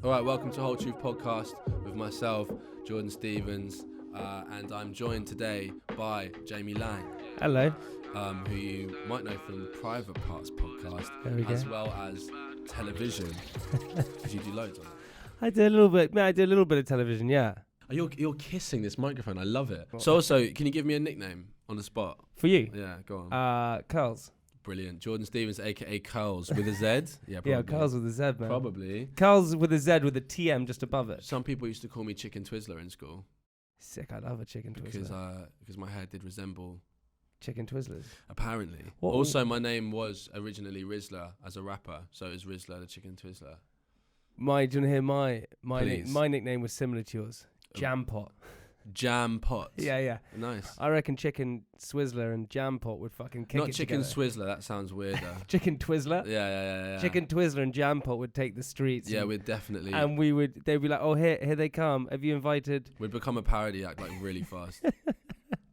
All right, welcome to Whole Truth Podcast with myself, Jordan Stephens, and I'm joined today by Jamie Laing. Hello. Who you might know from Private Parts Podcast, There we well as television, because you do loads on it. I do a little bit. I do a little bit of television. Yeah. You're kissing this microphone. I love it. So also, can you give me a nickname on the spot? For you. Yeah, go on. Curls. Brilliant. Jordan Stephens, aka Curls, with a Z. Yeah, probably. Yeah, Curls with a Z, man. Probably. Curls with a Z with a TM just above it. Some people used to call me Chicken Twizzler in school. Sick. I love a chicken twizzler. Because my hair did resemble Chicken Twizzlers. apparently. What- Also, my name was originally Rizzler as a rapper, so it was Rizzler the Chicken Twizzler. Do you want to hear my Please. my nickname was similar to yours. Jam Pot. Jam Pot. Yeah. Nice. I reckon Chicken Swizzler and Jam Pot would fucking kick Not it Chicken together. Swizzler. That sounds weirder. Chicken Twizzler. Yeah. Chicken Twizzler and Jam Pot would take the streets. Yeah, we'd definitely. And they'd be like, oh, here they come. Have you invited? We'd become a parody act like really fast.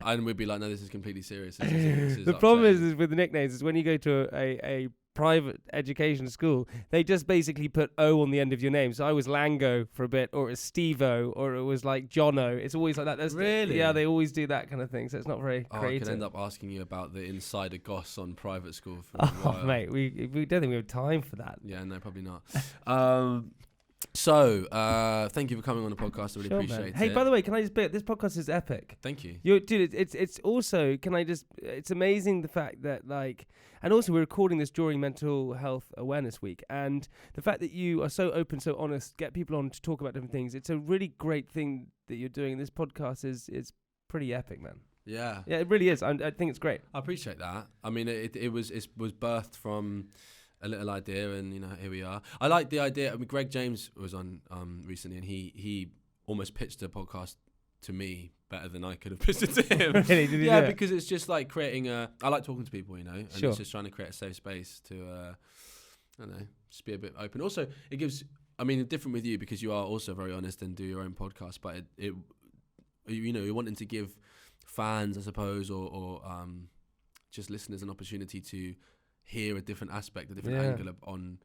And we'd be like, no, this is completely serious. This is The problem upsetting. is with the nicknames is when you go to a private education school, they just basically put O on the end of your name. So I was Lango for a bit, or it was Steve-O, or it was like Jono. It's always like that. Really? Yeah, they always do that kind of thing. So it's not very I creative. could end up asking you about the insider goss on private school. For a Oh, while. mate, we don't think we have time for that. Yeah, no, probably not. So, thank you for coming on the podcast. I really Sure, appreciate man. it. Hey, by the way, can I just this podcast is epic. Thank you. Dude, it's also, can I just, it's amazing the fact that like, and also we're recording this during Mental Health Awareness Week, and the fact that you are so open, so honest, get people on to talk about different things. It's a really great thing that you're doing. This podcast is pretty epic, man. Yeah. Yeah, it really is. I think it's great. I appreciate that. I mean, it was birthed from a little idea, and here we are. I like the idea. I mean, Greg James was on recently, and he almost pitched a podcast to me better than I could have pitched it to him. Really? Did he Yeah, do it? because it's just like creating I like talking to people, and Sure. it's just trying to create a safe space to, I don't know, just be a bit open. Also, it gives. I mean, different with you because you are also very honest and do your own podcast, but you're wanting to give fans, I suppose, or just listeners an opportunity to hear a different aspect, a different angle on.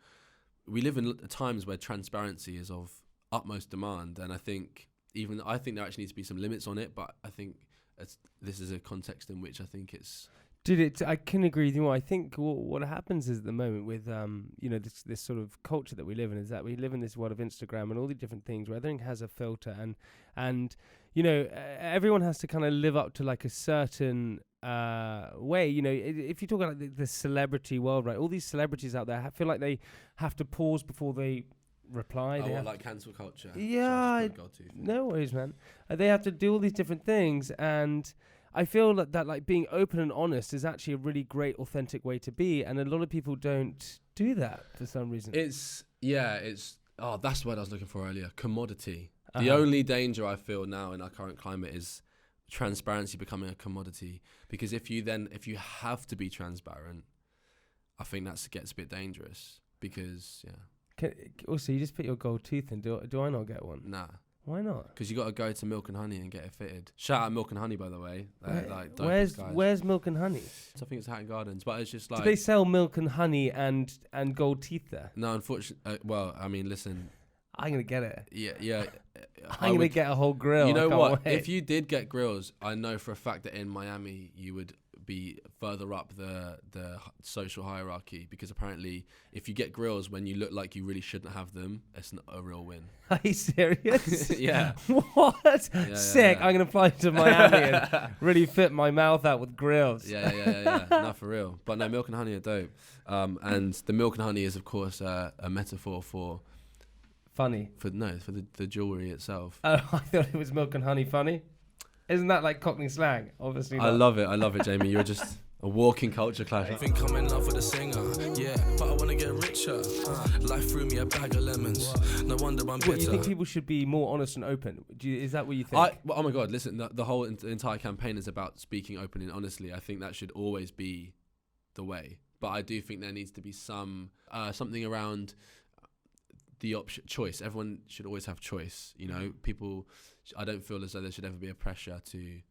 We live in times where transparency is of utmost demand, and I think there actually needs to be some limits on it. But I think this is a context in which I think it's. Dude, I can agree with you more. I think what happens is at the moment with this sort of culture that we live in is that we live in this world of Instagram and all the different things where everything has a filter and everyone has to kind of live up to like a certain way. If you talk about like the celebrity world, right? All these celebrities out there feel like they have to pause before they reply. Like cancel culture. Yeah, no worries, man. They have to do all these different things, and I feel that like being open and honest is actually a really great, authentic way to be, and a lot of people don't do that for some reason. That's the word I was looking for earlier. Commodity. Uh-huh. The only danger I feel now in our current climate is transparency becoming a commodity. Because if you have to be transparent, I think that gets a bit dangerous. Because Also, you just put your gold tooth in. Do I not get one? nah. Why not? Because you got to go to Milk and Honey and get it fitted. Shout out Milk and Honey, by the way. Where's Milk and Honey? I think it's Hatton Gardens, but it's just like. Do they sell milk and honey and gold teeth there? No, unfortunately. Well, I mean, listen. I'm gonna get it. Yeah. I'm gonna get a whole grill. You know I can't what? wait. If you did get grills, I know for a fact that in Miami you would be further up the social hierarchy, because apparently if you get grills when you look like you really shouldn't have them, it's not a real win. Are you serious? Yeah. What? Yeah, Sick. yeah. I'm gonna fly to Miami and really fit my mouth out with grills. Yeah. Not for real. But no, Milk and Honey are dope. And the Milk and Honey is of course a metaphor for Funny. for the jewelry itself. Oh, I thought it was milk and honey funny. Isn't that like Cockney slang? Obviously not. I love it, Jamie. You're just a walking culture clash. I think I'm in love with a singer, yeah, but I wanna get richer. Life threw me a bag of lemons. No wonder I'm bitter. What, you think people should be more honest and open? Is that what you think? Oh my God, listen, the whole entire campaign is about speaking openly and honestly. I think that should always be the way. But I do think there needs to be something around the choice. Everyone should always have choice. People. I don't feel as though there should ever be a pressure to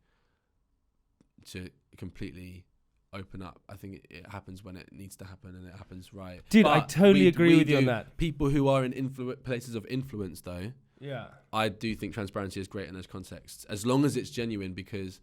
completely open up. I think it happens when it needs to happen, and it happens right. Dude, But I totally agree with you on do- that. People who are in places of influence, though, Yeah. I do think transparency is great in those contexts, as long as it's genuine, because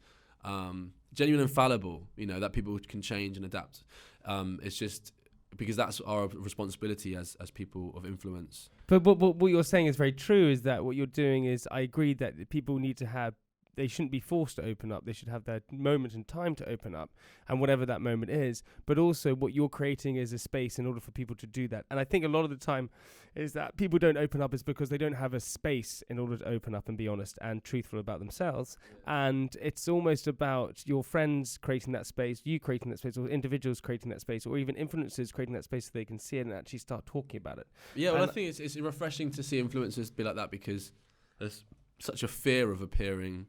genuine and fallible, that people can change and adapt. It's just because that's our responsibility as people of influence. But what you're saying is very true, is that what you're doing is, I agree that people need to have, they shouldn't be forced to open up. They should have their moment in time to open up, and whatever that moment is. But also what you're creating is a space in order for people to do that. And I think a lot of the time is that people don't open up is because they don't have a space in order to open up and be honest and truthful about themselves. And it's almost about your friends creating that space, you creating that space, or individuals creating that space, or even influencers creating that space so they can see it and actually start talking about it. Yeah, well, I think it's refreshing to see influencers be like that, because there's such a fear of appearing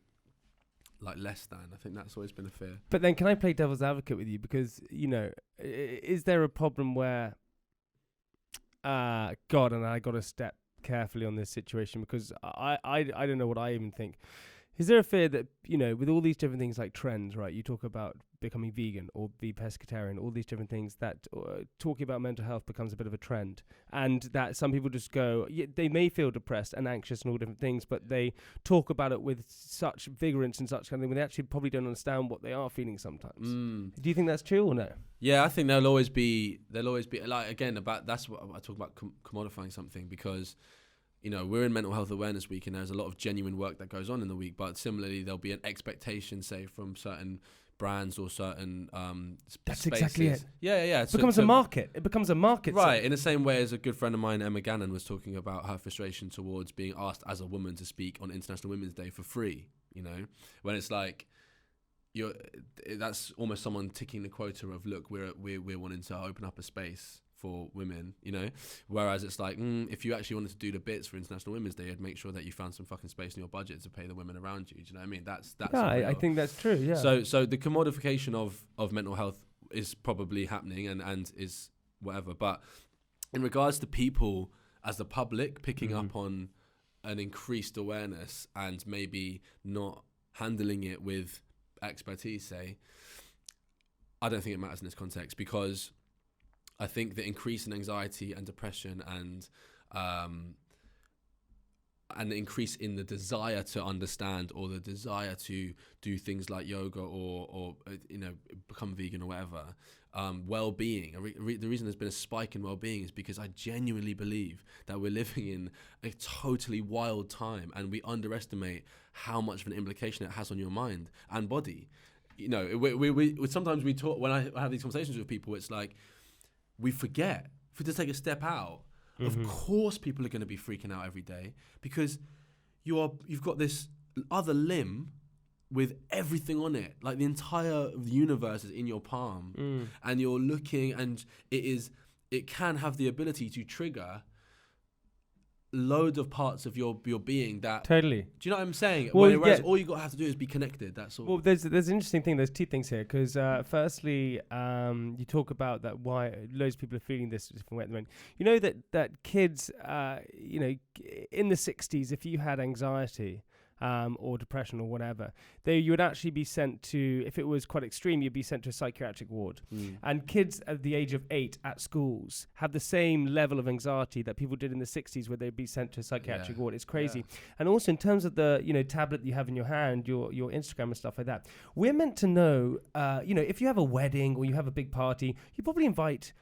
like less than. I think that's always been a fear. But then can I play devil's advocate with you? Because, is there a problem where, God, and I got to step carefully on this situation, because I don't know what I even think. Is there a fear that, with all these different things like trends, right? You talk about becoming vegan or be pescatarian, all these different things, that talking about mental health becomes a bit of a trend, and that some people just go, they may feel depressed and anxious and all different things, but they talk about it with such vigorance and such kind of thing, when they actually probably don't understand what they are feeling sometimes. Do you think that's true or no? Yeah, I think there'll always be like, again, that's what I talk about, commodifying something, because we're in Mental Health Awareness Week, and there's a lot of genuine work that goes on in the week. But similarly, there'll be an expectation, say, from certain brands or certain That's spaces. exactly it. Yeah. It becomes a market. It becomes a market. Right, in the same way as a good friend of mine, Emma Gannon, was talking about her frustration towards being asked as a woman to speak on International Women's Day for free, when it's like, that's almost someone ticking the quota of, look, we're wanting to open up a space for women, whereas it's like, if you actually wanted to do the bits for International Women's Day, you'd make sure that you found some fucking space in your budget to pay the women around you. Do you know what I mean? That's I think that's true. Yeah. So the commodification of mental health is probably happening and is whatever. But in regards to people as the public picking up on an increased awareness and maybe not handling it with expertise, say, I don't think it matters in this context, because I think the increase in anxiety and depression and the increase in the desire to understand, or the desire to do things like yoga or become vegan or whatever, well-being. The reason there's been a spike in well-being is because I genuinely believe that we're living in a totally wild time, and we underestimate how much of an implication it has on your mind and body. We sometimes we talk, when I have these conversations with people, it's like, we forget, if we just take a step out, of course people are going to be freaking out every day, because you've got this other limb with everything on it, like the entire universe is in your palm, and you're looking, and it can have the ability to trigger loads of parts of your being that totally. Do you know what I'm saying? Well, Whereas all you got to have to do is be connected. That's all. Well, there's an interesting thing. There's two things here, because firstly, you talk about that why loads of people are feeling this different way at the moment. That kids, in the 60s, if you had anxiety or depression or whatever, you would actually be sent to, if it was quite extreme, you'd be sent to a psychiatric ward. And kids at the age of 8 at schools have the same level of anxiety that people did in the 60s, where they'd be sent to a psychiatric ward. It's crazy. Yeah. And also in terms of the tablet that you have in your hand, your Instagram and stuff like that, we're meant to know, if you have a wedding or you have a big party, you probably invite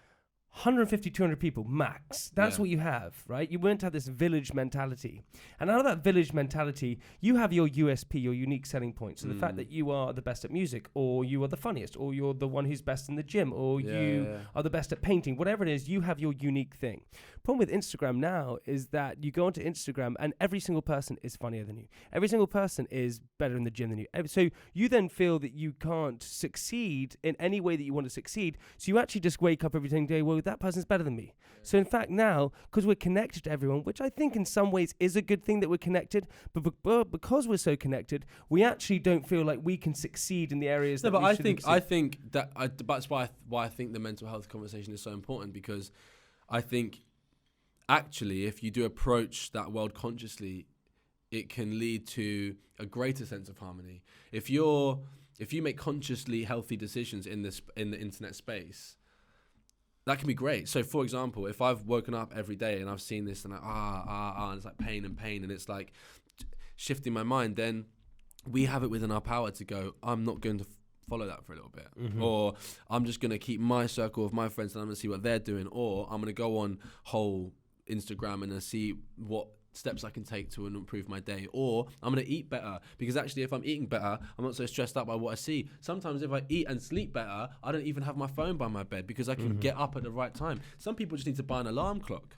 150, 200 people max. That's what you have, right? You weren't to have this village mentality. And out of that village mentality, you have your USP, your unique selling point. So the fact that you are the best at music, or you are the funniest, or you're the one who's best in the gym, or you are the best at painting, whatever it is, you have your unique thing. Problem with Instagram now is that you go onto Instagram and every single person is funnier than you. Every single person is better in the gym than you. So you then feel that you can't succeed in any way that you want to succeed. So you actually just wake up every single day, well, that person's better than me. Yeah. So in fact now, because we're connected to everyone, which I think in some ways is a good thing that we're connected, but because we're so connected, we actually don't feel like we can succeed in the areas that we should succeed. I think that's why I think the mental health conversation is so important, because I think actually if you do approach that world consciously, it can lead to a greater sense of harmony. If you're if you make consciously healthy decisions in the internet space, that can be great. So, for example, if I've woken up every day and I've seen this and and it's like pain, and it's like shifting my mind, then we have it within our power to go, I'm not going to follow that for a little bit, or I'm just going to keep my circle of my friends and I'm going to see what they're doing, or I'm going to go on whole Instagram and see what steps I can take to improve my day, or I'm going to eat better, because actually if I'm eating better, I'm not so stressed out by what I see. Sometimes if I eat and sleep better, I don't even have my phone by my bed because I can get up at the right time. Some people just need to buy an alarm clock.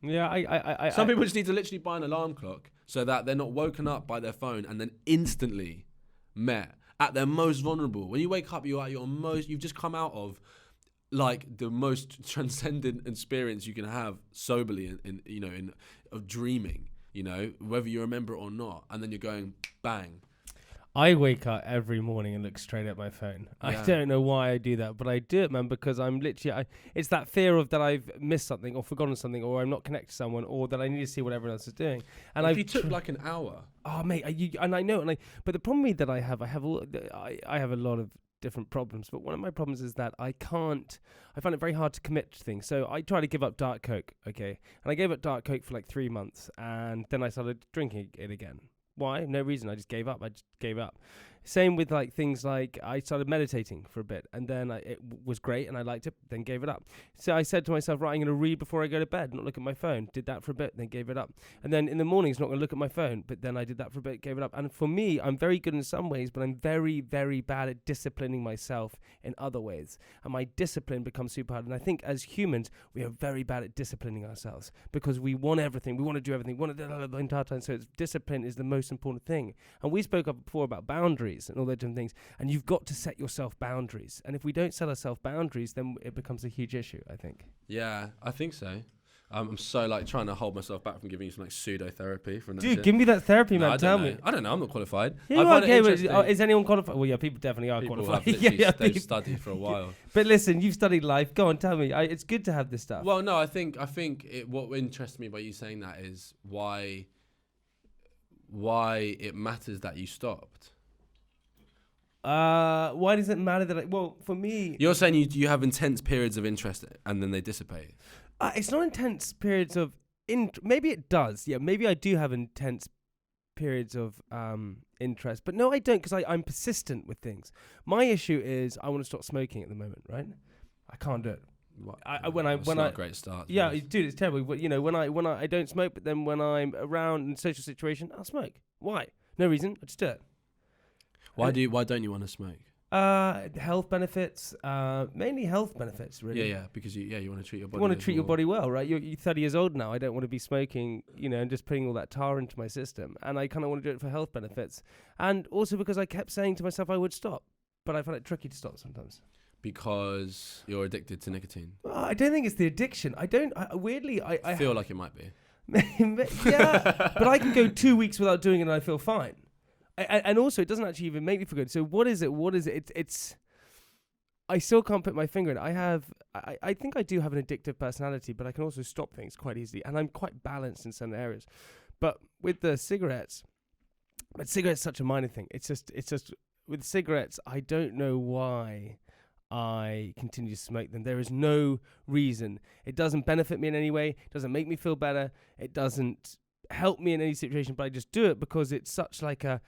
Yeah, Some people just need to literally buy an alarm clock so that they're not woken up by their phone and then instantly met at their most vulnerable. When you wake up, you've just come out of like the most transcendent experience you can have soberly of dreaming, whether you remember it or not, and then you're going bang. I wake up every morning and look straight at my phone. Yeah. I don't know why I do that, but I do it, man, because I'm literally... it's that fear of that I've missed something or forgotten something, or I'm not connected to someone, or that I need to see what everyone else is doing. And if you took like an hour... Oh, mate, I know. But the problem that I have a lot of different problems, but one of my problems is that I find it very hard to commit to things. So I try to give up Dark Coke, okay? And I gave up Dark Coke for like 3 months, and then I started drinking it again. Why? No reason. I just gave up. Same with like things like I started meditating for a bit, and then it was great and I liked it, then gave it up. So I said to myself, right, I'm going to read before I go to bed, not look at my phone. Did that for a bit, then gave it up. And then in the mornings, not going to look at my phone, but then I did that for a bit, gave it up. And for me, I'm very good in some ways, but I'm very, very bad at disciplining myself in other ways. And my discipline becomes super hard. And I think as humans, we are very bad at disciplining ourselves because we want everything. We want to do everything. We want to do the entire time. So discipline is the most important thing. And we spoke up before about boundaries and all those different things, and you've got to set yourself boundaries, and if we don't set ourselves boundaries, then it becomes a huge issue, I think. Yeah, I think so. I'm so like trying to hold myself back from giving you some like pseudo therapy from that. Dude, shit. give me that therapy, man. Tell me. I don't know. I'm not qualified. Yeah, is anyone qualified? Well, yeah, people definitely are qualified. They've studied for a while. But listen, you've studied life. Go on, tell me. It's good to have this stuff. Well, no, I think what interests me by you saying that is why it matters that you stopped. Why does it matter that for me... You're saying you have intense periods of interest and then they dissipate. It's not intense periods of... maybe it does. Yeah, maybe I do have intense periods of interest. But no, I don't, because I'm persistent with things. My issue is I want to stop smoking at the moment, right? I can't do it. It's not a great start. Yeah, dude, it's terrible. But, when I don't smoke, but then when I'm around in social situation, I'll smoke. Why? No reason. I just do it. Why don't you want to smoke? Health benefits, mainly health benefits, really. Yeah, because you want to treat your body. You want to treat your body well, right? You're 30 years old now. I don't want to be smoking, and just putting all that tar into my system. And I kind of want to do it for health benefits, and also because I kept saying to myself I would stop, but I found it tricky to stop sometimes. Because you're addicted to nicotine. Well, I don't think it's the addiction. I feel like it might be. Yeah, but I can go 2 weeks without doing it and I feel fine. And also, it doesn't actually even make me feel good. So what is it? It's I still can't put my finger in it. I think I do have an addictive personality, but I can also stop things quite easily. And I'm quite balanced in some areas. But with the cigarettes, cigarettes such a minor thing. It's just with cigarettes, I don't know why I continue to smoke them. There is no reason. It doesn't benefit me in any way. It doesn't make me feel better. It doesn't help me in any situation, but I just do it because it's such like a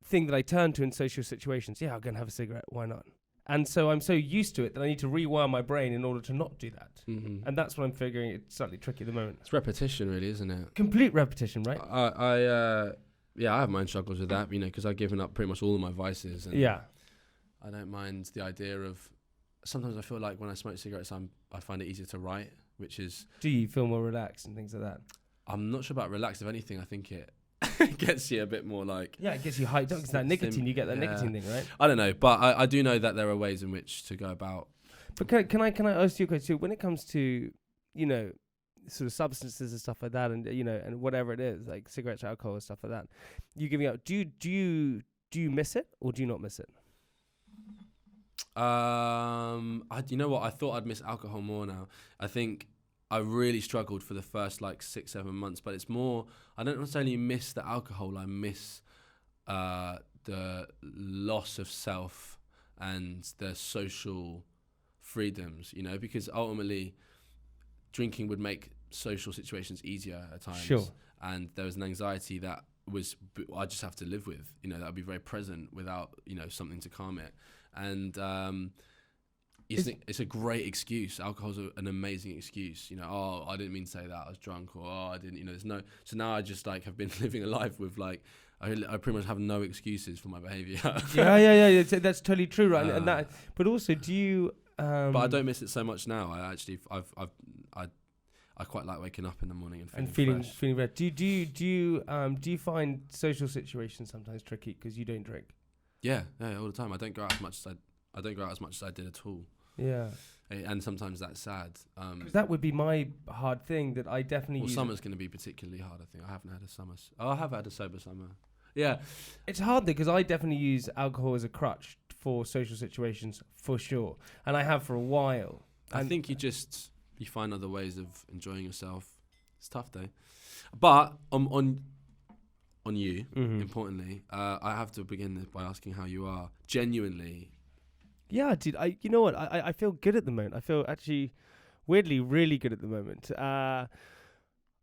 thing that I turn to in social situations. Yeah, I'll go and have a cigarette. Why not? And so I'm so used to it that I need to rewire my brain in order to not do that. Mm-hmm. And that's what I'm figuring. It's slightly tricky at the moment. It's repetition, really, isn't it? Complete repetition, right? I have my own struggles with that, because I've given up pretty much all of my vices. And yeah. I don't mind the idea of... Sometimes I feel like when I smoke cigarettes, I find it easier to write, which is... Do you feel more relaxed and things like that? I'm not sure about relaxed. If anything, I think it gets you a bit more like... Yeah, it gets you hyped up because that nicotine, you get that nicotine thing, right? I don't know, but I do know that there are ways in which to go about... But can I ask you a question? When it comes to, sort of substances and stuff like that, and, and whatever it is, like cigarettes, alcohol and stuff like that, you giving up, do you miss it or do you not miss it? You know what? I thought I'd miss alcohol more now. I think I really struggled for the first 6-7 months, but it's more, I don't necessarily miss the alcohol. I miss the loss of self and the social freedoms, you know, because ultimately drinking would make social situations easier at times. Sure. And there was an anxiety that I just have to live with, you know, that would be very present without, you know, something to calm it. And it's a great excuse. Alcohol's an amazing excuse, you know. Oh, I didn't mean to say that, I was drunk, or I didn't, you know. So now I just like have been living a life with like I pretty much have no excuses for my behavior. yeah. That's totally true, right? And that, but also, do you? But I don't miss it so much now. I quite like waking up in the morning and feeling red. Do you find social situations sometimes tricky because you don't drink? Yeah, all the time. I don't go out as much as I did at all. Yeah. And sometimes that's sad. 'Cause that would be my hard thing that I definitely use. Summer's going to be particularly hard, I think. I haven't had a summer. I have had a sober summer. Yeah. It's hard though, because I definitely use alcohol as a crutch for social situations, for sure. And I have for a while. I think you find other ways of enjoying yourself. It's tough though. But on you, importantly, I have to begin this by asking how you are. Genuinely. Yeah, dude. You know what? I feel good at the moment. I feel actually weirdly really good at the moment.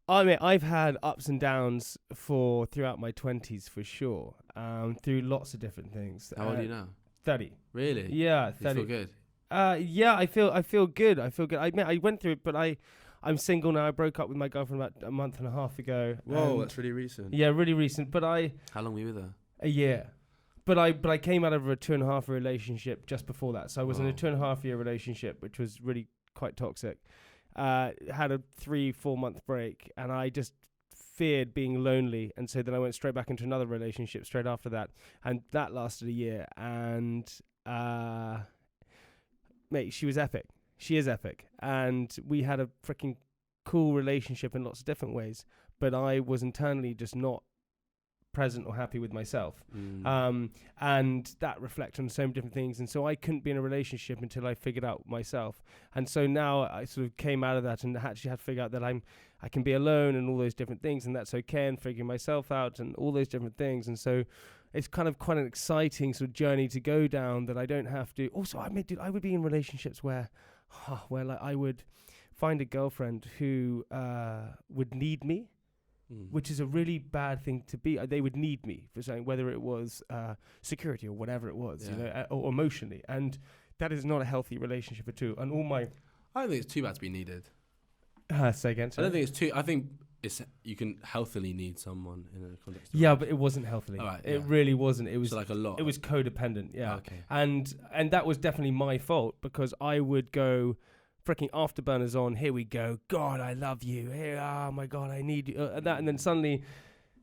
I mean, I've had ups and downs throughout my 20s for sure. Through lots of different things. How old are you now? 30. Really? Yeah, 30. You feel good? Yeah, I feel good. I went through it, but I'm single now. I broke up with my girlfriend about a month and a half ago. Whoa, that's really recent. Yeah, really recent. But How long were you with her? A year. But I came out of a 2.5 relationship just before that. So I was in a 2.5 year relationship, which was really quite toxic. Had a 3-4 month break, and I just feared being lonely, and so then I went straight back into another relationship straight after that, and that lasted a year. And mate, she was epic. She is epic, and we had a freaking cool relationship in lots of different ways. But I was internally just not present or happy with myself, and that reflected on so many different things. And so I couldn't be in a relationship until I figured out myself. And so now I sort of came out of that and actually had to figure out that I can be alone and all those different things, and that's okay, and figuring myself out and all those different things. And so it's kind of quite an exciting sort of journey to go down, that I don't have to. Also, I mean, dude, I would be in relationships where like I would find a girlfriend who would need me, which is a really bad thing to be. They would need me for something, whether it was security or whatever it was, you know, or emotionally. And that is not a healthy relationship at all. And I don't think it's too bad to be needed. Say again. Sorry. I don't think it's too. I think you can healthily need someone in a context. Yeah, but it wasn't healthily. Right, it really wasn't. It was like a lot. It was codependent. Yeah. Okay. And that was definitely my fault, because I would go freaking afterburners on. Here we go. God, I love you. Here, oh my God, I need you. And then suddenly,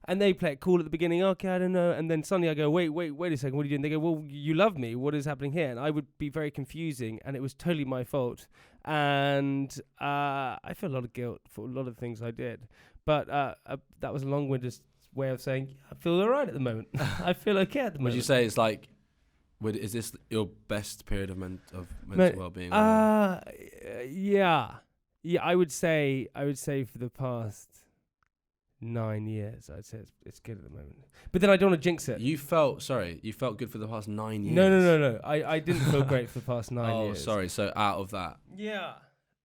and they play it cool at the beginning. Okay, I don't know. And then suddenly I go, wait a second. What are you doing? They go, well, you love me. What is happening here? And I would be very confusing, and it was totally my fault. And I feel a lot of guilt for a lot of things I did. But that was a long-winded way of saying I feel all right at the moment. I feel okay at the moment. Would you say it's like, is this your best period of mental well-being? Yeah. I would say for the past 9 years, I'd say it's good at the moment. But then I don't want to jinx it. You felt good for the past 9 years. No. I didn't feel great for the past 9 years. Oh, sorry. So out of that. Yeah.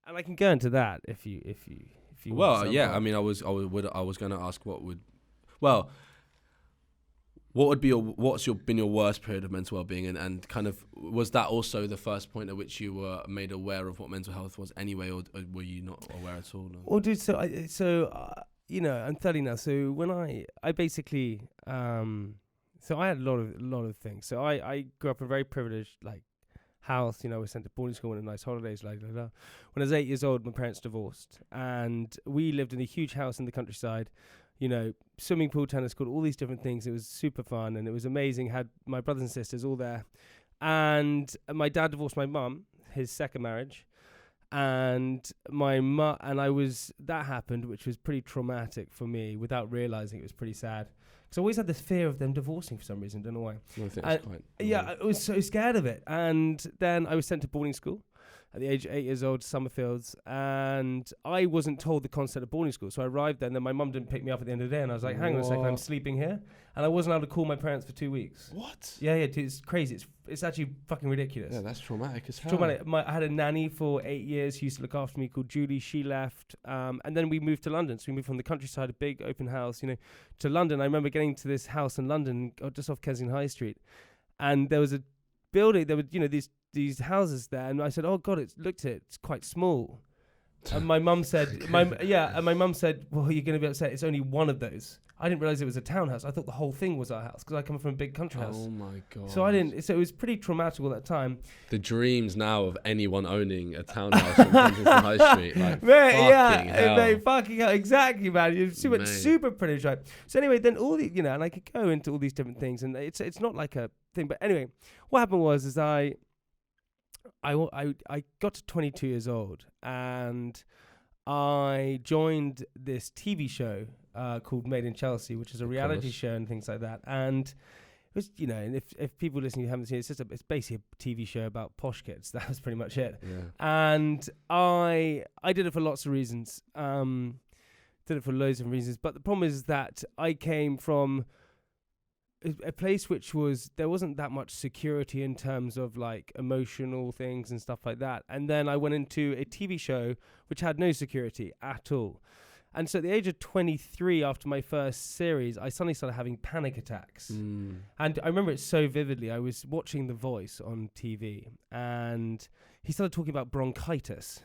And I can go into that if you. Well, yeah. I mean, I was going to ask what's been your worst period of mental well-being, and kind of, was that also the first point at which you were made aware of what mental health was anyway, or were you not aware at all? No? Well, dude, you know, I'm 30 now. So when I basically, so I had a lot of things. So I grew up in a very privileged, like, house. You know, we sent to boarding school and nice holidays, like that. When I was 8 years old, my parents divorced, and we lived in a huge house in the countryside. You know, swimming pool, tennis court, all these different things. It was super fun and it was amazing. Had my brothers and sisters all there, and my dad divorced my mum, his second marriage, and that happened, which was pretty traumatic for me. Without realizing, it was pretty sad. Because I always had this fear of them divorcing for some reason. Don't know why. I think that's quite. Yeah, I was so scared of it. And then I was sent to boarding school. at the age of 8 years old, Summerfields, and I wasn't told the concept of boarding school. So I arrived there, and then my mum didn't pick me up at the end of the day, and I was like, hang on a second, I'm sleeping here? And I wasn't allowed to call my parents for 2 weeks. What? Yeah, it's crazy. It's actually fucking ridiculous. Yeah, that's traumatic as hell. Traumatic. I had a nanny for 8 years who used to look after me called Julie. She left. And then we moved to London. So we moved from the countryside, a big open house, to London. I remember getting to this house in London, just off Kensington High Street. And there was a building, there were, these houses there. And I said, oh God, it's quite small. And my mum said, my mum said, well, you're going to be upset. It's only one of those. I didn't realize it was a townhouse. I thought the whole thing was our house because I come from a big country house. Oh my God. So it was pretty traumatic at that time. The dreams now of anyone owning a townhouse on Kensington High Street. Like, fucking hell. Exactly, man. You're super privileged, right? So anyway, then all the, and I could go into all these different things, and it's not like a thing. But anyway, what happened was I got to 22 years old, and I joined this TV show called Made in Chelsea, which is a reality show and things like that. And it was, and if people listening who haven't seen it, it's basically a TV show about posh kids. That was pretty much it. Yeah. And I did it for lots of reasons. Did it for loads of reasons. But the problem is that I came from a place which there wasn't that much security in terms of like emotional things and stuff like that. And then I went into a TV show which had no security at all. And so at the age of 23, after my first series, I suddenly started having panic attacks. And I remember it so vividly. I was watching The Voice on TV, and he started talking about bronchitis.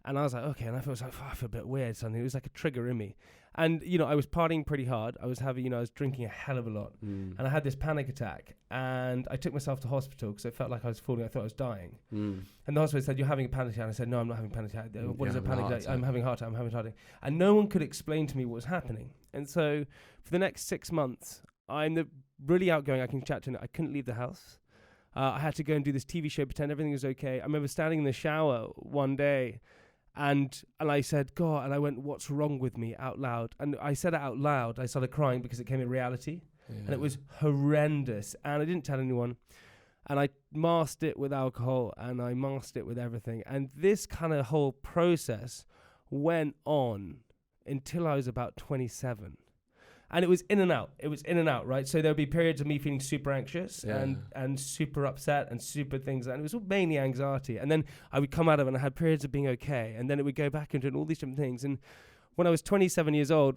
And I was like, okay. And I feel a bit weird. Something. It was like a trigger in me. And, I was partying pretty hard. I was having, I was drinking a hell of a lot. And I had this panic attack. And I took myself to hospital because it felt like I was falling. I thought I was dying. And the hospital said, you're having a panic attack. And I said, no, I'm not having a panic attack. What is a panic attack? I'm having a heart attack. I'm having a heart attack. And no one could explain to me what was happening. And so for the next 6 months, I'm really outgoing. I can chat to. I couldn't leave the house. I had to go and do this TV show, pretend everything was okay. I remember standing in the shower one day, and I said, God, and I went, what's wrong with me, out loud. And I said it out loud. I started crying because it came in reality. Yeah. And it was horrendous. And I didn't tell anyone. And I masked it with alcohol, and I masked it with everything. And this kind of whole process went on until I was about 27. And it was in and out. Right? So there would be periods of me feeling super anxious and super upset and super things. And it was all mainly anxiety. And then I would come out of it and I had periods of being okay. And then it would go back into all these different things. And when I was 27 years old,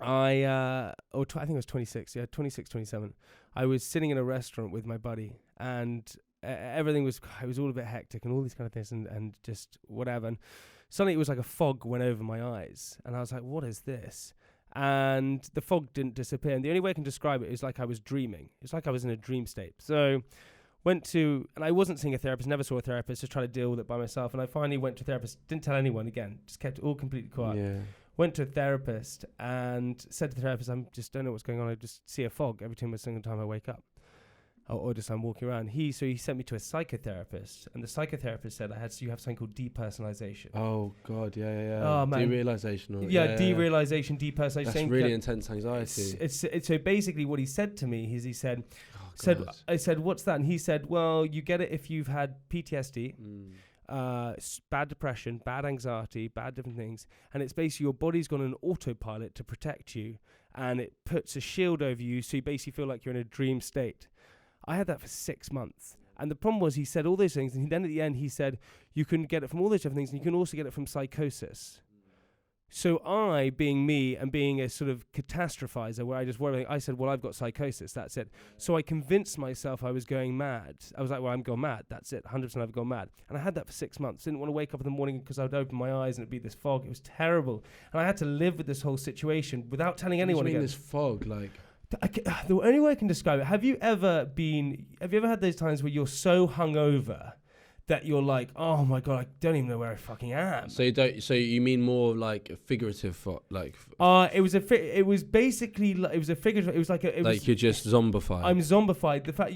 I think I was 26. Yeah, 26, 27. I was sitting in a restaurant with my buddy, and everything was all a bit hectic and all these kind of things and just whatever. And suddenly it was like a fog went over my eyes. And I was like, what is this? And the fog didn't disappear. And the only way I can describe it is like I was dreaming. It's like I was in a dream state. So and I wasn't seeing a therapist, never saw a therapist, just tried to deal with it by myself. And I finally went to a therapist, didn't tell anyone again, just kept it all completely quiet. Yeah. Went to a therapist and said to the therapist, I just don't know what's going on. I just see a fog every single time I wake up. Or just I'm walking around. So he sent me to a psychotherapist, and the psychotherapist said you have something called depersonalization. Oh God, yeah. Oh man, derealization. Derealization, depersonalization. That's really intense anxiety. It's so basically what he said to me is he said, I said, what's that? And he said, well, you get it if you've had PTSD, bad depression, bad anxiety, bad different things, and it's basically your body's gone on autopilot to protect you, and it puts a shield over you, so you basically feel like you're in a dream state. I had that for 6 months. And the problem was he said all those things, and then at the end he said, you can get it from all those different things, and you can also get it from psychosis. So I, being me and being a sort of catastrophizer where I just worry, I said, well, I've got psychosis, that's it. So I convinced myself I was going mad. I was like, well, I'm gone mad, that's it, 100% I've gone mad. And I had that for 6 months. Didn't want to wake up in the morning because I would open my eyes and it'd be this fog. It was terrible. And I had to live with this whole situation without telling anyone again. This fog, like... the only way I can describe it, have you ever had those times where you're so hungover that you're like, oh my God, I don't even know where I fucking am? So you mean more like a figurative like? It was you're just zombified. I'm zombified. The fact,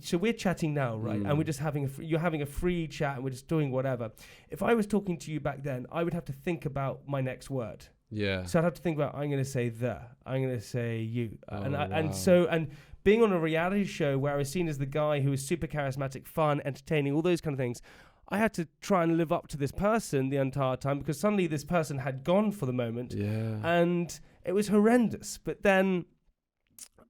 so we're chatting now, right? And we're just you're having a free chat and we're just doing whatever. If I was talking to you back then, I would have to think about my next word. Yeah. So I'd have to think about, I'm going to say I'm going to say you. And being on a reality show where I was seen as the guy who was super charismatic, fun, entertaining, all those kind of things, I had to try and live up to this person the entire time, because suddenly this person had gone for the moment. Yeah. And it was horrendous. But then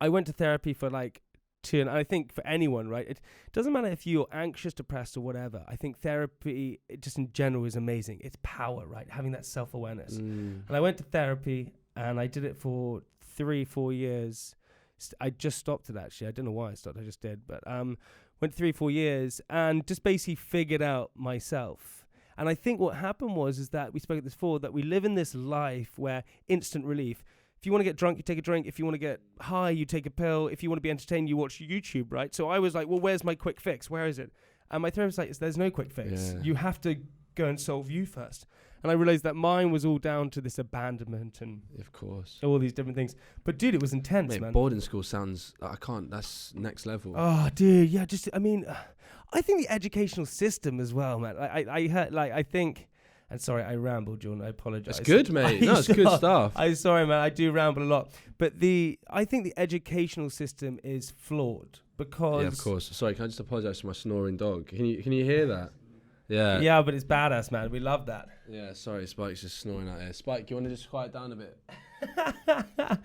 I went to therapy for like 2, and I think for anyone, right, it doesn't matter if you're anxious, depressed, or whatever. I think therapy, just in general, is amazing. It's power, right? Having that self-awareness. And I went to therapy, and I did it for 3-4 years. I just stopped it, actually. I don't know why I stopped. I just did. But went 3-4 years and just basically figured out myself. And I think what happened is that we spoke at this before, that we live in this life where instant relief. If you want to get drunk, you take a drink. If you want to get high, you take a pill. If you want to be entertained, you watch YouTube, right? So I was like, well, where's my quick fix? Where is it? And my therapist was like, there's no quick fix. Yeah. You have to go and solve you first. And I realized that mine was all down to this abandonment and Of course. all these different things. But dude, it was intense, Mate, man. boarding school sounds, I can't, that's next level. Oh, dude, yeah, I think the educational system as well, man. I heard, like, I think, and sorry, I rambled, John. I apologize. It's good, mate. No, it's good stuff. I'm sorry, man. I do ramble a lot. But I think the educational system is flawed because. Yeah, of course. Sorry, can I just apologise for my snoring dog? Can you hear that? Yeah. Yeah, but it's badass, man. We love that. Yeah, sorry, Spike's just snoring out here. Spike, do you want to just quiet down a bit?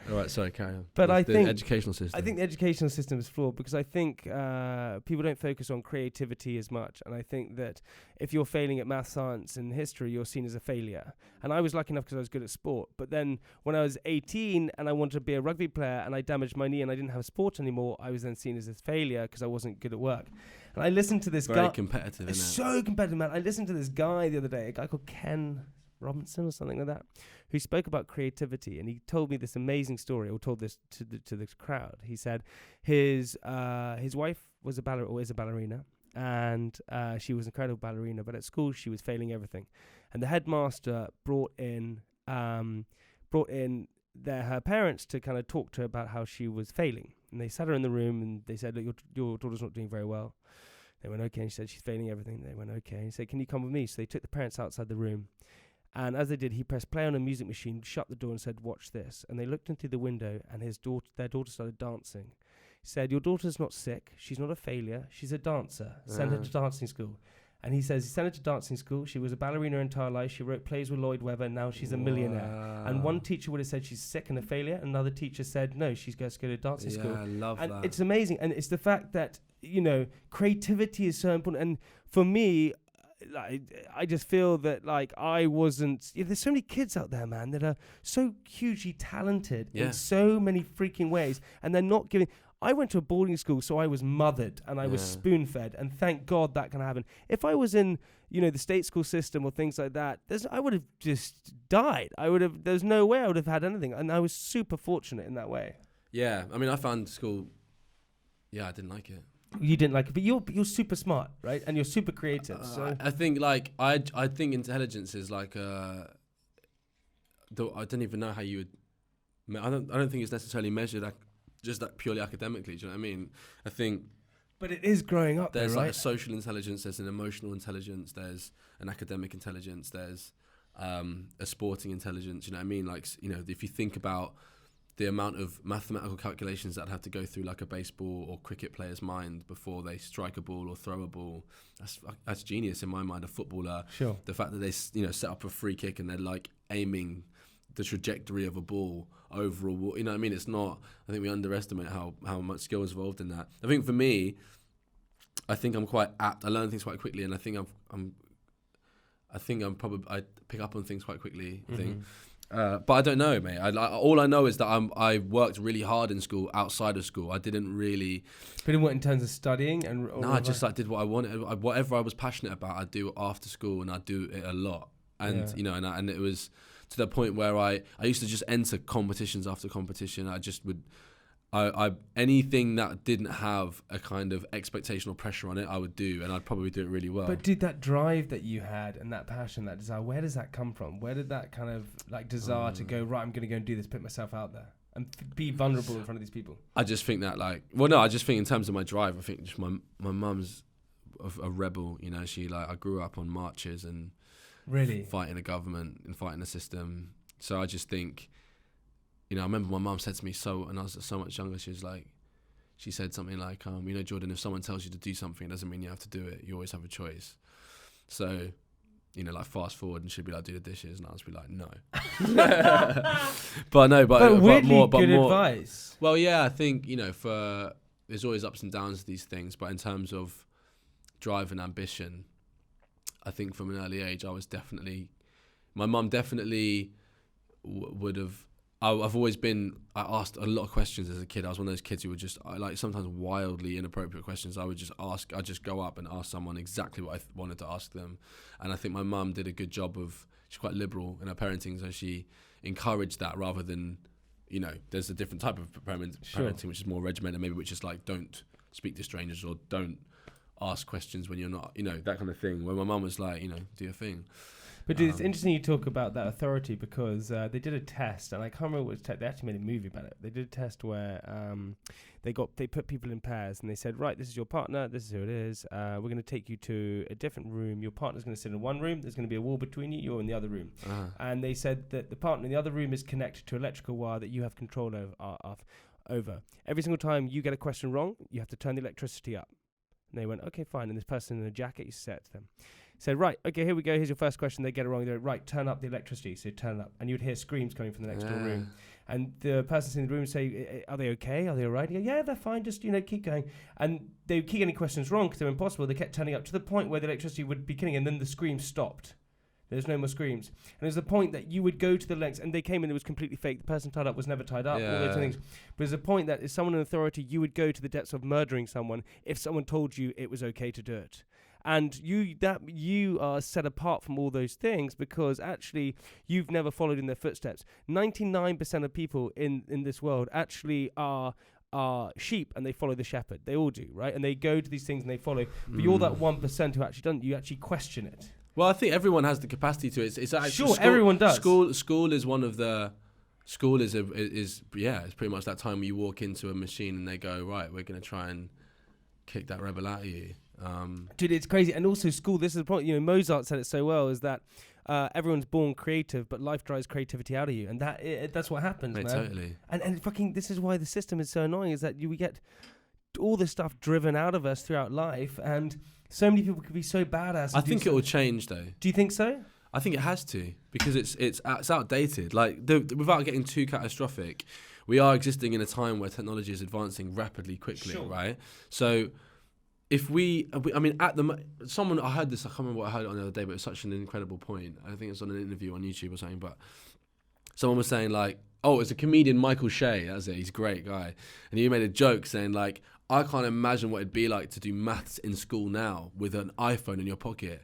All right, sorry, carry on. But I the think educational system. I think the educational system is flawed because I think people don't focus on creativity as much. And I think that if you're failing at math, science, and history, you're seen as a failure. And I was lucky enough because I was good at sport. But then when I was 18 and I wanted to be a rugby player and I damaged my knee and I didn't have sport anymore, I was then seen as a failure because I wasn't good at work. And I listened to this guy. Very competitive, It's isn't it? so competitive, man. I listened to this guy the other day, a guy called Ken Robinson or something like that, who spoke about creativity, and he told me this amazing story, or told this to the crowd. He said his wife was is a ballerina, and she was an incredible ballerina, but at school she was failing everything, and the headmaster brought in her parents to kind of talk to her about how she was failing, and they sat her in the room and they said, look, your daughter's not doing very well. They went, okay. And she said, she's failing everything. They went, okay. And he said, can you come with me? So they took the parents outside the room. And as they did, he pressed play on a music machine, shut the door and said, watch this. And they looked in through the window and their daughter started dancing. He said, your daughter's not sick. She's not a failure. She's a dancer. Send her to dancing school. And he says, he sent her to dancing school. She was a ballerina her entire life. She wrote plays with Lloyd Webber. Now she's a millionaire. And one teacher would have said she's sick and a failure. Another teacher said, no, she's going to go to dancing school. Yeah, I love and that. it's amazing. And it's the fact that, creativity is so important. And for me, I just feel that I wasn't. There's so many kids out there, man, that are so hugely talented in so many freaking ways, and they're not giving. I went to a boarding school, so I was mothered and I was spoon-fed, and thank God that can happen. If I was in, the state school system or things like that, I would have just died. There's no way I would have had anything, and I was super fortunate in that way. Yeah, I mean, I found school. Yeah, I didn't like it. You didn't like it, but you're super smart, right? And you're super creative. So I think I think intelligence is like I don't even know how you would. I don't think it's necessarily measured just that purely academically. Do you know what I mean? I think. But it is growing up. There's though, right? like a social intelligence. There's an emotional intelligence. There's an academic intelligence. There's a sporting intelligence. You know what I mean? Like if you think about the amount of mathematical calculations that have to go through like a baseball or cricket player's mind before they strike a ball or throw a ball, that's genius in my mind. A footballer, sure. The fact that they set up a free kick and they're like aiming the trajectory of a ball over a wall. You know what I mean? It's not. I think we underestimate how much skill is involved in that. I think for me, I think I'm quite apt. I learn things quite quickly, and I think I pick up on things quite quickly. I think. But I don't know, mate. All I know is that I worked really hard in school, outside of school. I didn't really. But in what, in terms of studying and? No, I just did what I wanted. Whatever I was passionate about, I'd do after school, and I'd do it a lot. And and it was to the point where I used to just enter competitions after competition. I just would. Anything that didn't have a kind of expectation or pressure on it, I would do, and I'd probably do it really well. But dude, that drive that you had and that passion, that desire, where does that come from? Where did that kind of desire to go, right, I'm going to go and do this, put myself out there and be vulnerable in front of these people? I just think that I just think in terms of my drive, I think just my mum's a rebel. She I grew up on marches and really fighting the government and fighting the system. So I just think. I remember my mum said to me when I was so much younger, she said something like, Jordan, if someone tells you to do something, it doesn't mean you have to do it. You always have a choice. So, you know, like fast forward and she'd be like, do the dishes, and I'd just be like, no. but weirdly but good more advice. Well, yeah, I think, you know, there's always ups and downs to these things, but in terms of drive and ambition, I think from an early age, my mum definitely would have. I've always been. I asked a lot of questions as a kid. I was one of those kids who would just like sometimes wildly inappropriate questions. I would just ask. I'd just go up and ask someone exactly what I wanted to ask them. And I think my mum did a good job of. She's quite liberal in her parenting, so she encouraged that rather than, you know, there's a different type of parenting which is more regimented, maybe which is like don't speak to strangers or don't ask questions when you're not, you know, that kind of thing. Where my mum was like, you know, do your thing. But dude, it's interesting you talk about that authority because they did a test, and I can't remember which test. They actually made a movie about it. They did a test where they put people in pairs, and they said, right, this is your partner, this is who it is. We're going to take you to a different room. Your partner's going to sit in one room. There's going to be a wall between you. You're in the other room. And they said that the partner in the other room is connected to electrical wire that you have control over. Every single time you get a question wrong, you have to turn the electricity up. And they went, okay, fine. And this person in a jacket, you said to them. Said, right, okay, here we go. Here's your first question. They get it wrong. They're right, turn up the electricity. So turn it up. And you'd hear screams coming from the next door room. And the person in the room would say, are they okay? Are they all right? You go, yeah, they're fine. Just, you know, keep going. And they would keep getting questions wrong because they're impossible. They kept turning up to the point where the electricity would be killing, and then the screams stopped. There's no more screams. And there's the point that you would go to the lengths, and they came in, it was completely fake. The person tied up was never tied up, all those things. But there's a point that as someone in authority, you would go to the depths of murdering someone if someone told you it was okay to do it. And you are set apart from all those things because actually you've never followed in their footsteps. 99% of people in this world actually are sheep, and they follow the shepherd. They all do, right? And they go to these things and they follow. But you're that 1% who actually doesn't. You actually question it. Well, I think everyone has the capacity to it. It's actually everyone does. School is one of the. School is it's pretty much that time where you walk into a machine and they go, right, we're going to try and kick that rebel out of you. Dude, it's crazy. And also school, this is the point, you know, Mozart said it so well, is that everyone's born creative, but life drives creativity out of you. And that's what happens, man. Totally. And fucking, this is why the system is so annoying, is that we get all this stuff driven out of us throughout life, and so many people could be so badass. I think it will change, though. Do you think so? I think it has to, because it's outdated. Like, without getting too catastrophic, we are existing in a time where technology is advancing rapidly, quickly, right? So if I mean, someone, I heard this, I can't remember what I heard it on the other day, but it's such an incredible point. I think it was on an interview on YouTube or something, but someone was saying like, oh, it's a comedian, Michael Shea, that's it, he's a great guy. And he made a joke saying like, I can't imagine what it'd be like to do maths in school now with an iPhone in your pocket.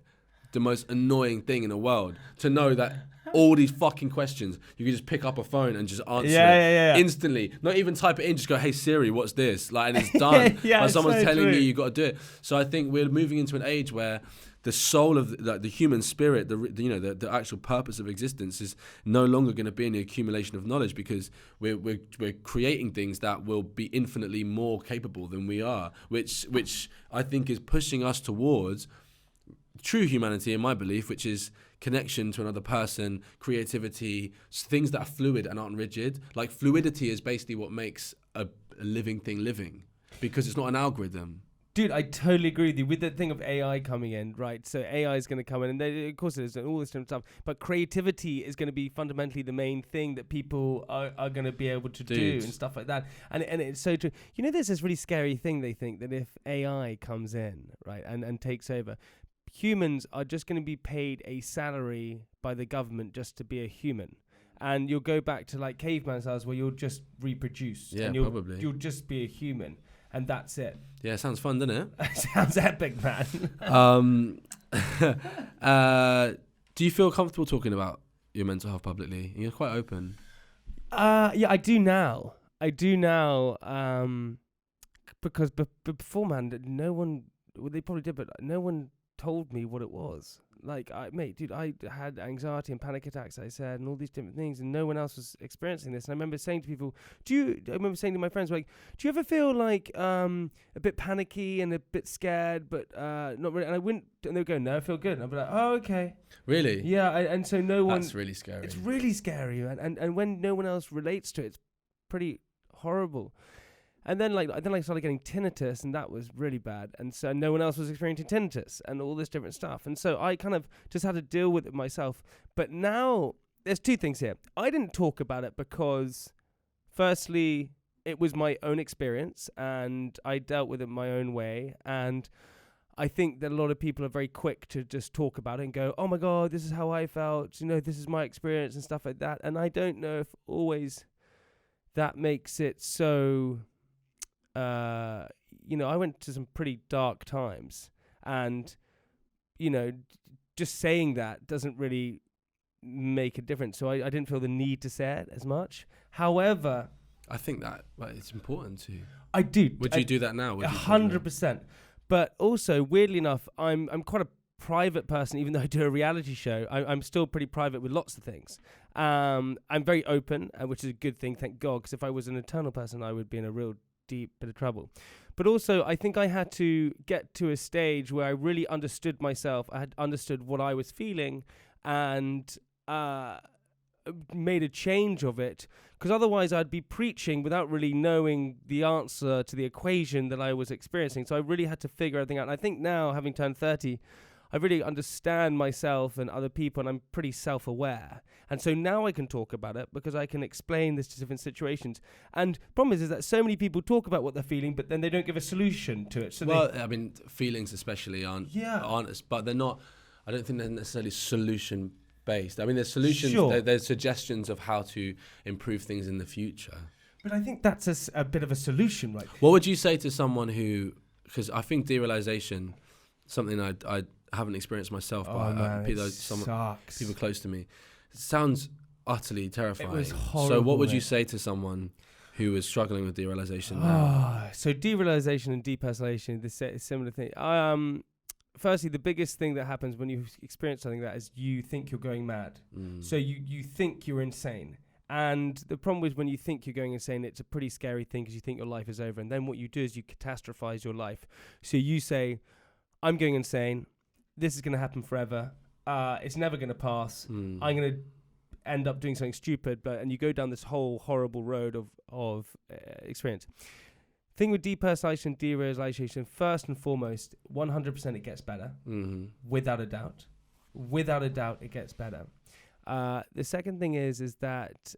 The most annoying thing in the world, to know that all these fucking questions, you can just pick up a phone and just answer it instantly. Not even type it in, just go, hey Siri, what's this? Like, and it's done. Like someone's so telling you got to do it. So I think we're moving into an age where the soul of the human spirit, the actual purpose of existence is no longer going to be in the accumulation of knowledge, because we're creating things that will be infinitely more capable than we are, which I think is pushing us towards true humanity, in my belief, which is connection to another person, creativity, things that are fluid and aren't rigid. Like, fluidity is basically what makes a living thing living, because it's not an algorithm. Dude, I totally agree with you with the thing of AI coming in, right? So AI is going to come in, and of course there's all this different stuff, but creativity is going to be fundamentally the main thing that people are going to be able to do and stuff like that. And it's so true. You know, there's this really scary thing. They think that if AI comes in, right, and takes over, humans are just going to be paid a salary by the government just to be a human. And you'll go back to like caveman styles where you'll just reproduce. Yeah, and probably. You'll just be a human. And that's it. Yeah, sounds fun, doesn't it? Sounds epic, man. Do you feel comfortable talking about your mental health publicly? You're quite open. Yeah, I do now. Because before, man, no one, well, they probably did, but no one told me what it was. Like, dude, I had anxiety and panic attacks, I said, and all these different things, and no one else was experiencing this. And I remember saying to people, I remember saying to my friends, like, do you ever feel like a bit panicky and a bit scared, but not really? And I wouldn't, and they would go, no, I feel good. And I'd be like, oh, okay. Really? Yeah, and so no one. That's really scary. It's really scary, man. And when no one else relates to it, it's pretty horrible. And then I started getting tinnitus, and that was really bad. And so no one else was experiencing tinnitus and all this different stuff. And so I kind of just had to deal with it myself. But now there's two things here. I didn't talk about it because, firstly, it was my own experience and I dealt with it my own way. And I think that a lot of people are very quick to just talk about it and go, oh my God, this is how I felt. You know, this is my experience and stuff like that. And I don't know if always that makes it so... I went to some pretty dark times, and, just saying that doesn't really make a difference. So I didn't feel the need to say it as much. However, I think that it's important to. I do. Would you do that now? 100%. But also, weirdly enough, I'm quite a private person, even though I do a reality show. I'm still pretty private with lots of things. I'm very open, which is a good thing, thank God, because if I was an eternal person, I would be in a real deep bit of trouble. But also, I think I had to get to a stage where I really understood myself. I had understood what I was feeling and made a change of it, because otherwise I'd be preaching without really knowing the answer to the equation that I was experiencing. So I really had to figure everything out. And I think now, having turned 30, I really understand myself and other people, and I'm pretty self-aware. And so now I can talk about it because I can explain this to different situations. And the problem is that so many people talk about what they're feeling, but then they don't give a solution to it. So feelings especially aren't, but they're not, I don't think they're necessarily solution-based. I mean, there's solutions, there's suggestions of how to improve things in the future. But I think that's a bit of a solution, right? What would you say to someone who, because I think derealization, something I haven't experienced myself, but people close to me. It sounds utterly terrifying. It was horrible. So what would you say to someone who is struggling with derealization now? So derealization and depersonalization, this is a similar thing. Firstly, the biggest thing that happens when you experience something like that is you think you're going mad. So you think you're insane. And the problem is when you think you're going insane, it's a pretty scary thing because you think your life is over. And then what you do is you catastrophize your life. So you say, I'm going insane. This is going to happen forever. It's never going to pass. I'm going to end up doing something stupid. And you go down this whole horrible road of experience. Thing with depersonalization, derealization, first and foremost, 100% it gets better. Without a doubt. Without a doubt, it gets better. The second thing is that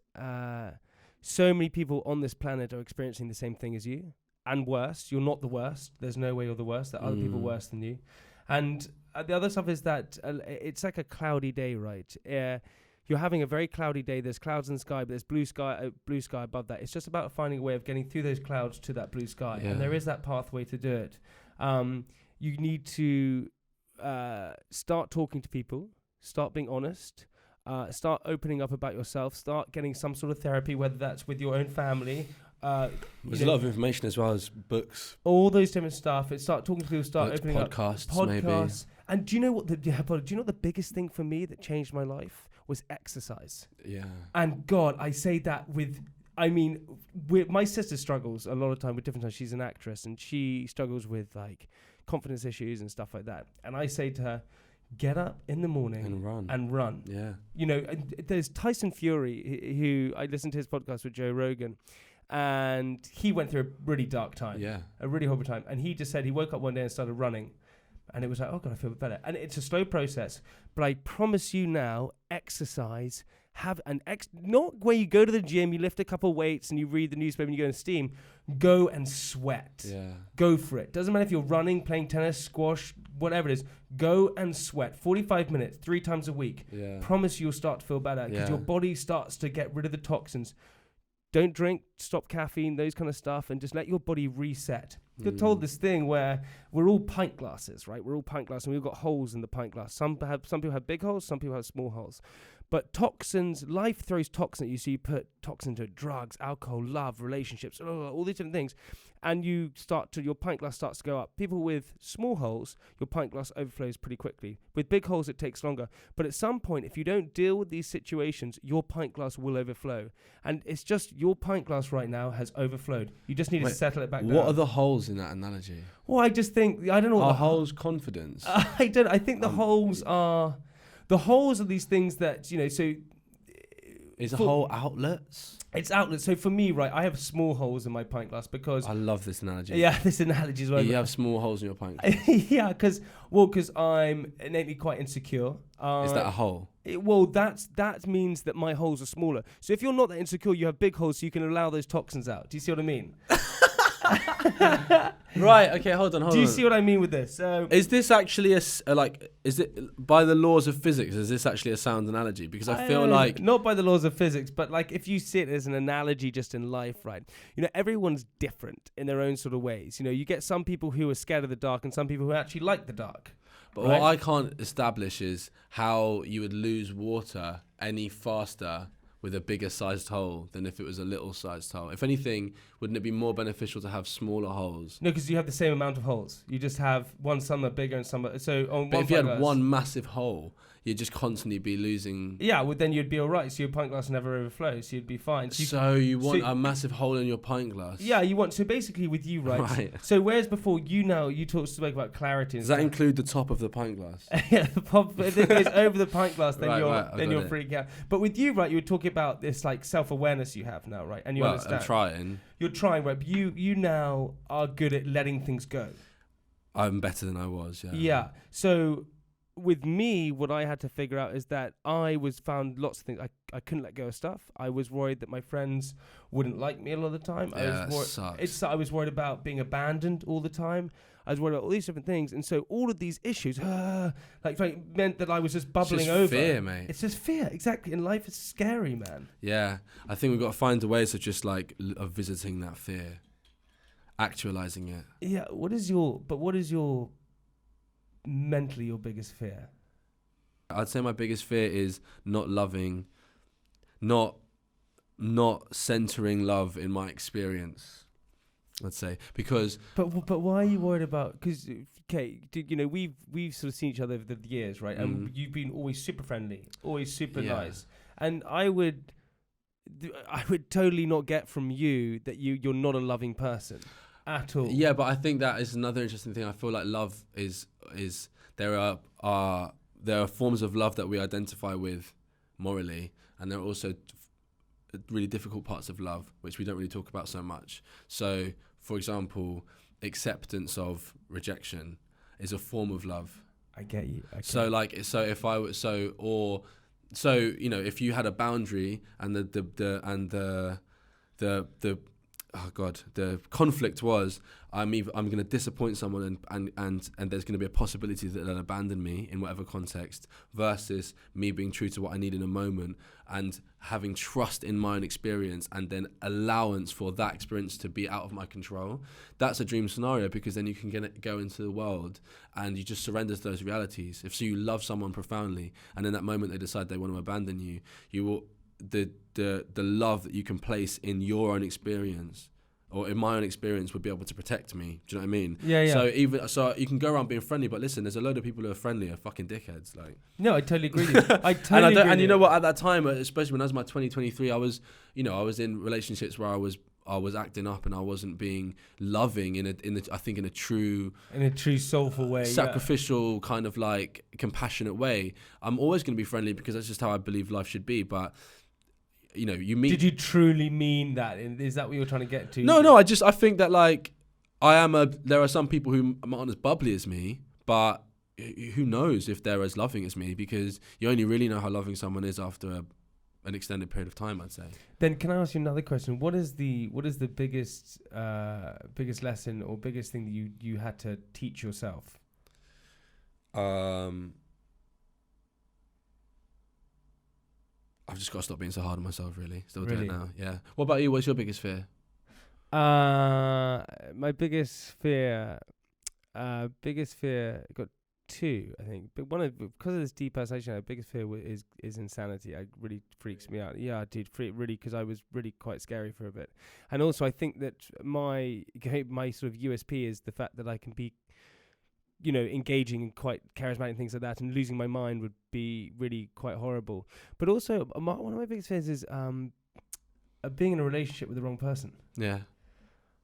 so many people on this planet are experiencing the same thing as you. And worse. You're not the worst. There's no way you're the worst. There are other people worse than you. And the other stuff is that it's like a cloudy day, right? You're having a very cloudy day. There's clouds in the sky, but there's blue sky above that. It's just about finding a way of getting through those clouds to that blue sky. Yeah. And there is that pathway to do it. You need to start talking to people, start being honest, start opening up about yourself, start getting some sort of therapy, whether that's with your own family. There's a lot of information as well as books. All those different stuff. Start talking to people, start opening podcasts, up. Maybe. And do you know what the biggest thing for me that changed my life was exercise? Yeah. And God, I say that my sister struggles a lot of time with different things. She's an actress and she struggles with like confidence issues and stuff like that. And I say to her, get up in the morning and run. Yeah. There's Tyson Fury, who I listened to his podcast with Joe Rogan. And he went through a really dark time, a really horrible time. And he just said he woke up one day and started running. And it was like, oh, God, I feel a bit better. And it's a slow process. But I promise you now, exercise, not where you go to the gym, you lift a couple weights and you read the newspaper and you go and steam. Go and sweat. Yeah. Go for it. Doesn't matter if you're running, playing tennis, squash, whatever it is. Go and sweat. 45 minutes, 3 times a week. Yeah. Promise you'll start to feel better because your body starts to get rid of the toxins. Don't drink, stop caffeine, those kind of stuff, and just let your body reset. You're told this thing where we're all pint glasses, right? We're all pint glasses, and we've got holes in the pint glass. Some people have big holes, some people have small holes. But toxins, life throws toxins at you, so you put toxins into drugs, alcohol, love, relationships, all these different things. And your pint glass starts to go up. People with small holes, your pint glass overflows pretty quickly. With big holes, it takes longer. But at some point, if you don't deal with these situations, your pint glass will overflow. And it's just your pint glass right now has overflowed. You just need to settle it back down. What are the holes in that analogy? Well, I just think, I don't know. Are holes confidence? I think the holes are these things that, so Is a hole outlets? It's outlets. So for me, right, I have small holes in my pint glass because... I love this analogy. Yeah, this analogy is well. You have small holes in your pint glass. Yeah, because I'm innately quite insecure. Is that a hole? That means that my holes are smaller. So if you're not that insecure, you have big holes so you can allow those toxins out. Do you see what I mean? Right, okay, hold on. Do you see what I mean with this? Is this actually is it by the laws of physics, is this actually a sound analogy? Because I feel like... Not by the laws of physics, but like if you see it as an analogy just in life, right? You know, everyone's different in their own sort of ways. You know, you get some people who are scared of the dark and some people who actually like the dark. But what I can't establish is how you would lose water any faster with a bigger sized hole than if it was a little sized hole. If anything, wouldn't it be more beneficial to have smaller holes? No, because you have the same amount of holes. You just have some are bigger and some are... So on but one if you had glass, one massive hole, you'd just constantly be losing... Yeah, well then you'd be all right. So your pint glass never overflows. So you'd be fine. So you want a massive hole in your pint glass? Yeah, you want... So basically with you, right? So whereas before you spoke about clarity. Does that include the top of the pint glass? Yeah, the pop. If it goes over the pint glass, then you're it. freaking out. But with you, right, you were talking about this like self-awareness you have now, right? And you understand. I'm trying. You're trying, right? But you now are good at letting things go. I'm better than I was, yeah. Yeah. So with me, what I had to figure out is that I found lots of things. I couldn't let go of stuff. I was worried that my friends wouldn't like me a lot of the time. Yeah, I was worried about being abandoned all the time. I was worried about all these different things. And so all of these issues meant that I was just bubbling over. It's just fear, mate. It's just fear, exactly. And life is scary, man. Yeah. I think we've got to find a ways of just like of visiting that fear, actualizing it. Yeah. What is your mentally your biggest fear? I'd say my biggest fear is not loving, not centering love in my experience. I'd say because. But why are you worried about? Because we've sort of seen each other over the years, right? And you've been always super friendly, always super nice. And I would totally not get from you that you're not a loving person at all. Yeah, but I think that is another interesting thing. I feel like love is there are forms of love that we identify with morally, and there are also really difficult parts of love which we don't really talk about so much. So, for example, acceptance of rejection is a form of love. I get you. If you had a boundary and the conflict was I'm going to disappoint someone and there's going to be a possibility that they'll abandon me in whatever context, versus me being true to what I need in a moment and having trust in my own experience and then allowance for that experience to be out of my control. That's a dream scenario, because then you can go into the world and you just surrender to those realities. If you love someone profoundly and in that moment they decide they want to abandon you, you will the love that you can place in your own experience or in my own experience would be able to protect me. Do you know what I mean? Yeah. So you can go around being friendly, but listen, there's a load of people who are friendly are fucking dickheads. Like, no, I totally agree with you. And you know what? At that time, especially when I was my 2023, I was in relationships where I was acting up and I wasn't being loving in a true soulful way, sacrificial kind of like compassionate way. I'm always going to be friendly because that's just how I believe life should be. But you meet. Did you truly mean that? Is that what you're trying to get to? No. I think that like there are some people who aren't as bubbly as me, but who knows if they're as loving as me, because you only really know how loving someone is after an extended period of time, I'd say. Then can I ask you another question? What is the biggest lesson or biggest thing that you had to teach yourself? I've just got to stop being so hard on myself, really. Still doing it now, yeah. What about you? What's your biggest fear? My biggest fear, got two, I think. But because of this depersonalization, my biggest fear is insanity. It really freaks me out. Yeah, dude, really, because I was really quite scary for a bit. And also, I think that my sort of USP is the fact that I can be, engaging in quite charismatic and things like that, and losing my mind would be really quite horrible. But also, one of my biggest fears is being in a relationship with the wrong person. Yeah.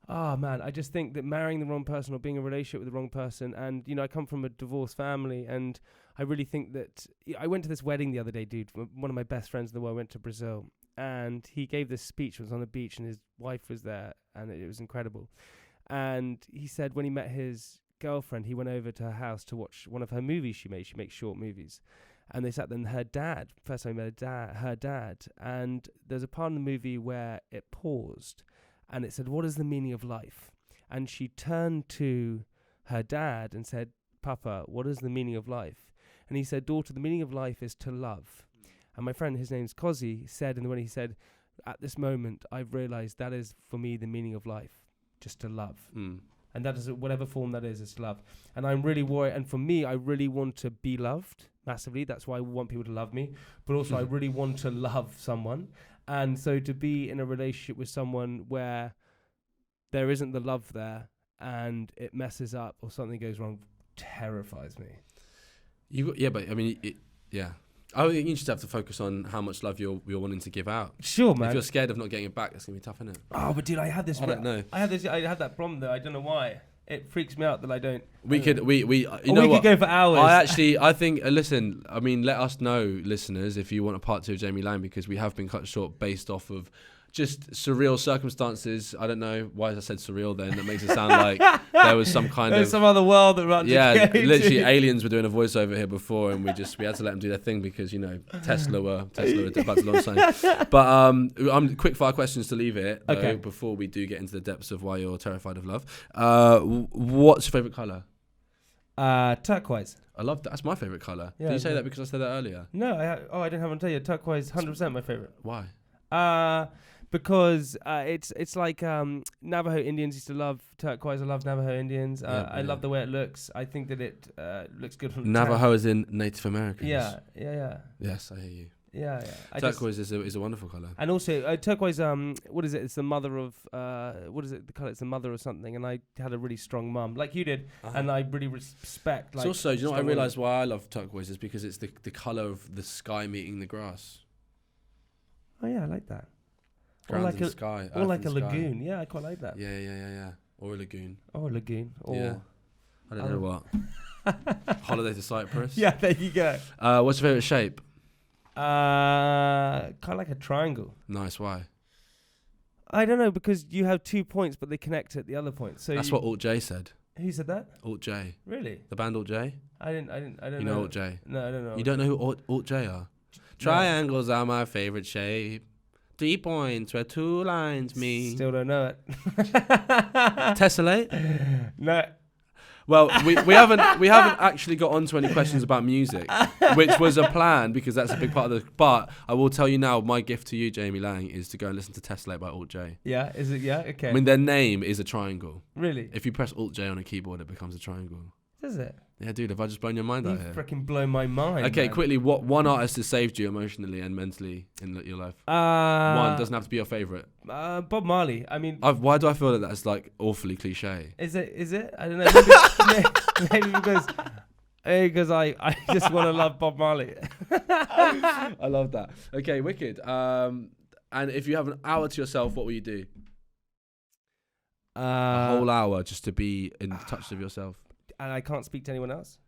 Oh, man, I just think that marrying the wrong person or being in a relationship with the wrong person, and, I come from a divorced family, and I really think that I went to this wedding the other day, dude. One of my best friends in the world went to Brazil, and he gave this speech. It was on the beach, and his wife was there, and it was incredible. And he said when he met his girlfriend, he went over to her house to watch one of her movies she made. She makes short movies. And they sat there, and her dad, first time he met her dad, and there's a part in the movie where it paused, and it said, "What is the meaning of life?" And she turned to her dad and said, "Papa, what is the meaning of life?" And he said, "Daughter, the meaning of life is to love." And my friend, his name's Kozi, said, and when he said, "At this moment, I've realised that is, for me, the meaning of life, just to love." And that is, whatever form that is love. And I'm really worried. And for me, I really want to be loved massively. That's why I want people to love me. But also, I really want to love someone. And so to be in a relationship with someone where there isn't the love there and it messes up or something goes wrong terrifies me. But I mean, I think you just have to focus on how much love you're wanting to give out. Sure, man. If you're scared of not getting it back, that's gonna be tough, isn't it? Oh, but dude, I had this. I don't know. I had that problem though. I don't know why. It freaks me out that I don't. We could go for hours. I think. Listen, I mean, let us know, listeners, if you want a part 2 of Jamie Laing, because we have been cut short based off of just surreal circumstances. I don't know why I said surreal then. That makes it sound like there was some kind of some other world that runs. Yeah, literally aliens were doing a voiceover here before, and we had to let them do their thing because Tesla were about to launch something. But quick fire questions to leave it though, before we do get into the depths of why you're terrified of love. What's your favourite colour? Turquoise. I love that. That's my favourite colour. Yeah, Did you say that because I said that earlier? No, I didn't have to tell you. Turquoise, 100% my favourite. Why? Because it's like Navajo Indians used to love turquoise. I love Navajo Indians. I love the way it looks. I think that it looks good from Navajo is in Native Americans. Yeah. Yes, I hear you. Yeah. Turquoise is a wonderful colour. And also turquoise. What is it? It's the mother of what is it? The colour. It's the mother of something. And I had a really strong mum, like you did, and I really respect. It's also, do you know what I realised why I love turquoise is because it's the colour of the sky meeting the grass. Oh yeah, I like that. Or like a sky, or like a lagoon. Yeah, I quite like that. Yeah. Or a lagoon. Or a lagoon. Or yeah. I don't know what. Holiday to Cyprus. Yeah, there you go. What's your favourite shape? Kind of like a triangle. Nice. Why? I don't know, because you have 2 points, but they connect at the other point. So that's what Alt J said. Who said that? Alt J. Really? The band Alt J. I don't know. You know Alt J? No, I don't know. You don't know who Alt J are? Triangles are my favourite shape. 3 points where 2 lines meet. Still don't know it. Tessellate? No. Well, we haven't actually got onto any questions about music, which was a plan because that's a big part of the. But I will tell you now, my gift to you, Jamie Laing, is to go and listen to Tessellate by Alt J. Yeah, is it? Yeah, okay. I mean, their name is a triangle. Really? If you press Alt J on a keyboard, it becomes a triangle. Does it? Yeah, dude, have I just blown your mind out here? You've freaking blown my mind. Okay, man. quickly, what one artist has saved you emotionally and mentally in your life? One, doesn't have to be your favourite. Bob Marley. I mean, why do I feel that that's like awfully cliche? Is it? I don't know. Maybe because I just want to love Bob Marley. I love that. Okay, wicked. And if you have an hour to yourself, what will you do? A whole hour just to be in touch with yourself. And I can't speak to anyone else?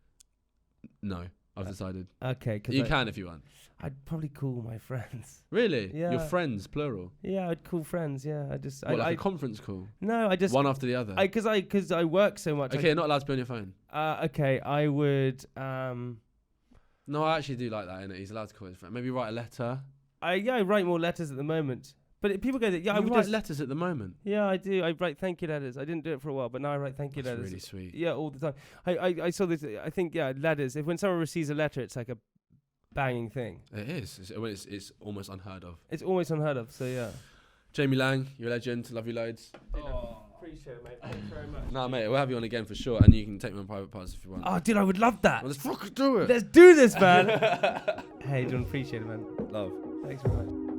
No, I've decided. Okay. You can if you want. I'd probably call my friends. Really? Yeah. Your friends, plural? Yeah, I'd call friends, yeah. Like a conference call? No, I just... One after the other? Because I work so much. Okay, you're not allowed to be on your phone. Okay, I would... No, I actually do like that, innit? He's allowed to call his friend. Maybe write a letter. I write more letters at the moment. But people go, I would write letters at the moment? Yeah, I do. I write thank you letters. I didn't do it for a while, but now I write thank you letters. That's really sweet. Yeah, all the time. I saw this. I think, letters. When someone receives a letter, it's like a banging thing. It is. It's almost unheard of. It's almost unheard of, so yeah. Jamie Laing, you're a legend. Love you loads. Appreciate it, mate. Thanks very much. Nah, mate, we'll have you on again for sure, and you can take me on private parts if you want. Oh, dude, I would love that. Well, let's fucking do it. Let's do this, man. Hey, John, appreciate it, man. Love. Thanks very much.